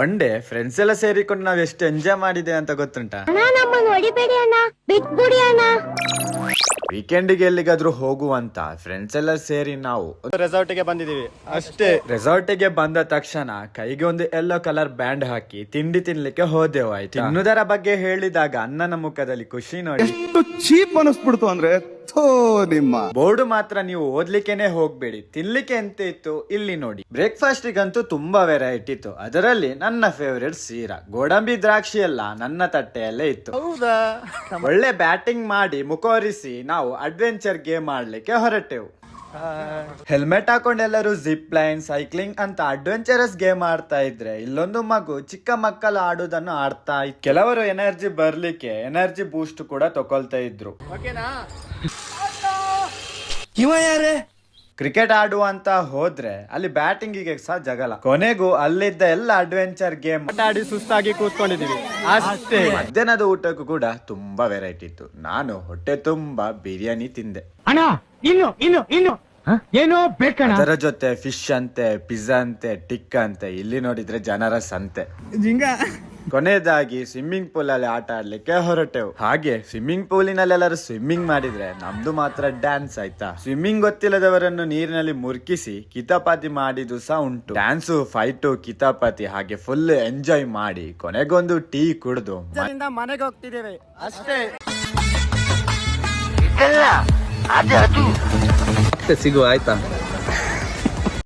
One day friends ಎಲ್ಲ ಸೇರಿಕೊಂಡು ನಾವ್ ಎಷ್ಟು ಎಂಜಾಯ್ ಮಾಡಿದೆ ಅಂತ ಗೊತ್ತುಂಟಾ? ವೀಕೆಂಡಿಗೆ ಎಲ್ಲಿಗಾದ್ರೂ ಹೋಗುವಂತ ಫ್ರೆಂಡ್ಸ್ ಎಲ್ಲ ಸೇರಿ ನಾವು ರೆಸಾರ್ಟ್ಗೆ ಬಂದಿದೀವಿ ಅಷ್ಟೇ. ರೆಸಾರ್ಟಿಗೆ ಬಂದ ತಕ್ಷಣ ಕೈಗೆ ಒಂದು ಯೆಲ್ಲೋ ಕಲರ್ ಬ್ಯಾಂಡ್ ಹಾಕಿ ತಿಂಡಿ ತಿನ್ಲಿಕ್ಕೆ ಹೋದೆವು. ಆಯ್ತು, ತಿನ್ನುವುದರ ಬಗ್ಗೆ ಹೇಳಿದಾಗ ಅಣ್ಣನ ಮುಖದಲ್ಲಿ ಖುಷಿ ನೋಡಿ ಎಷ್ಟು ಚೀಪ್ ಅನಿಸ್ಬಿಡ್ತು ಅಂದ್ರೆ ನಿಮ್ಮ ಬೋರ್ಡ್ ಮಾತ್ರ ನೀವು ಓದ್ಲಿಕ್ಕೆನೆ ಹೋಗ್ಬೇಡಿ, ತಿನ್ಲಿಕ್ಕೆ ಎಂತ ಇತ್ತು ಇಲ್ಲಿ ನೋಡಿ. ಬ್ರೇಕ್ಫಾಸ್ಟಿಗಂತೂ ತುಂಬಾ ವೆರೈಟಿ ಇತ್ತು. ಅದರಲ್ಲಿ ನನ್ನ ಫೇವರೇಟ್ ಸೀರಾ, ಗೋಡಂಬಿ ದ್ರಾಕ್ಷಿ ಎಲ್ಲ ನನ್ನ ತಟ್ಟೆಯಲ್ಲೇ ಇತ್ತು. ಹೌದಾ? ಒಳ್ಳೆ ಬ್ಯಾಟಿಂಗ್ ಮಾಡಿ ಮುಖವರಿಸಿ ನಾವು ಅಡ್ವೆಂಚರ್ ಗೇಮ್ ಮಾಡ್ಲಿಕ್ಕೆ ಹೊರಟೆವು. ಹೆಲ್ಮೆಟ್ ಹಾಕೊಂಡು ಎಲ್ಲರೂ ಜಿಪ್ ಲೈನ್, ಸೈಕ್ಲಿಂಗ್ ಅಂತ ಅಡ್ವೆಂಚರಸ್ ಗೇಮ್ ಆಡ್ತಾ ಇದ್ರೆ ಇಲ್ಲೊಂದು ಮಗು ಚಿಕ್ಕ ಮಕ್ಕಳು ಆಡುವುದನ್ನು ಆಡ್ತಾ ಇತ್ತು. ಕೆಲವರು ಎನರ್ಜಿ ಬರ್ಲಿಕ್ಕೆ ಎನರ್ಜಿ ಬೂಸ್ಟ್ ಕೂಡ ತಗೊಳ್ತಾ ಇದ್ರು. ಕ್ರಿಕೆಟ್ ಆಡುವ ಅಂತ ಹೋದ್ರೆ ಅಲ್ಲಿ ಬ್ಯಾಟಿಂಗಿಗೆ ಸಹ ಜಗಲ. ಕೊನೆಗೂ ಅಲ್ಲಿದ್ದ ಎಲ್ಲ ಅಡ್ವೆಂಚರ್ ಗೇಮ್ ಆಡಿ ಸುಸ್ತಾಗಿ ಕೂತ್ಕೊಂಡಿದೀವಿ ಅಷ್ಟೇ. ಮಧ್ಯಾಹ್ನದ ಊಟಕ್ಕೂ ಕೂಡ ತುಂಬಾ ವೆರೈಟಿ ಇತ್ತು. ನಾನು ಹೊಟ್ಟೆ ತುಂಬಾ ಬಿರಿಯಾನಿ ತಿಂದೆ. ಏನೋ ಬೇಕಣ್ಣ. ಅದರ ಜೊತೆ ಫಿಶ್ ಅಂತೆ, ಪಿಜ್ಜಾ ಅಂತೆ, ಟಿಕ್ ಅಂತೆ. ಇಲ್ಲಿ ನೋಡಿದ್ರೆ ಜನರ ಸಂತೆ. ಕೊನೆಯದಾಗಿ ಸ್ವಿಮ್ಮಿಂಗ್ ಪೂಲ್ ಅಲ್ಲಿ ಆಟ ಆಡ್ಲಿಕ್ಕೆ ಹೊರಟೆವು. ಹಾಗೆ ಸ್ವಿಮ್ಮಿಂಗ್ ಪೂಲಿನಲ್ಲಿ ಎಲ್ಲರೂ ಸ್ವಿಮ್ಮಿಂಗ್ ಮಾಡಿದ್ರೆ ನಮ್ದು ಮಾತ್ರ ಡ್ಯಾನ್ಸ್. ಆಯ್ತಾ, ಸ್ವಿಮ್ಮಿಂಗ್ ಗೊತ್ತಿಲ್ಲದವರನ್ನು ನೀರಿನಲ್ಲಿ ಮುರ್ಕಿಸಿ ಕಿತಾಪಾತಿ ಮಾಡಿದ್ದು ಸಹ ಉಂಟು. ಡ್ಯಾನ್ಸು, ಫೈಟು, ಕಿತಾಪಾತಿ ಹಾಗೆ ಫುಲ್ ಎಂಜಾಯ್ ಮಾಡಿ ಕೊನೆಗೊಂದು ಟೀ ಕುಡಿದು ಮನೆಗೆ ಹೋಗ್ತಿದ್ದೇವೆ ಅಷ್ಟೇ. ಸಿಗುವ ಆಯ್ತಾ.